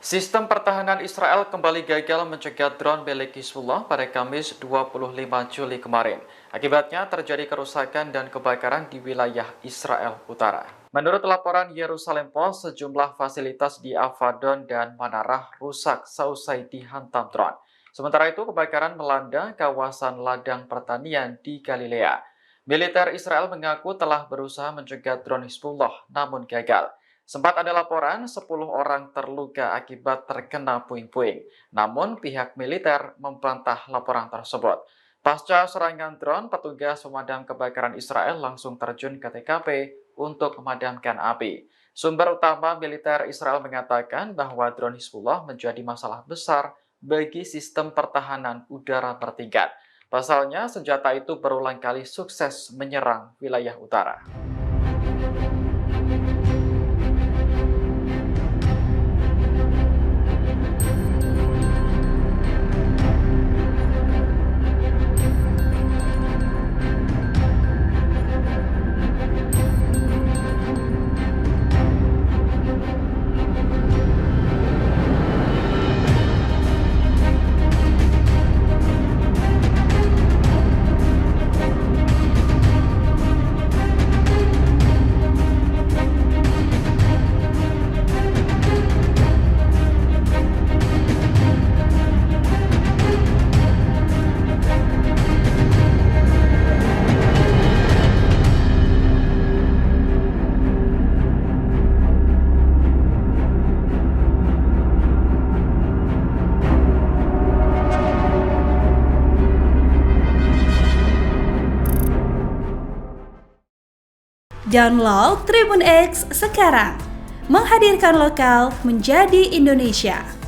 Sistem pertahanan Israel kembali gagal mencegah drone milik Hizbullah pada Kamis 25 Juli kemarin. Akibatnya terjadi kerusakan dan kebakaran di wilayah Israel Utara. Menurut laporan Yerusalem Post, sejumlah fasilitas di Avadon dan Manarah rusak seusai dihantam drone. Sementara itu, kebakaran melanda kawasan ladang pertanian di Galilea. Militer Israel mengaku telah berusaha mencegah drone Hizbullah, namun gagal. Sempat ada laporan 10 orang terluka akibat terkena puing-puing. Namun pihak militer membantah laporan tersebut. Pasca serangan drone, petugas pemadam kebakaran Israel langsung terjun ke TKP untuk memadamkan api. Sumber utama militer Israel mengatakan bahwa drone Hizbullah menjadi masalah besar bagi sistem pertahanan udara bertingkat. Pasalnya, senjata itu berulang kali sukses menyerang wilayah utara. Download Tribun X sekarang, menghadirkan lokal menjadi Indonesia.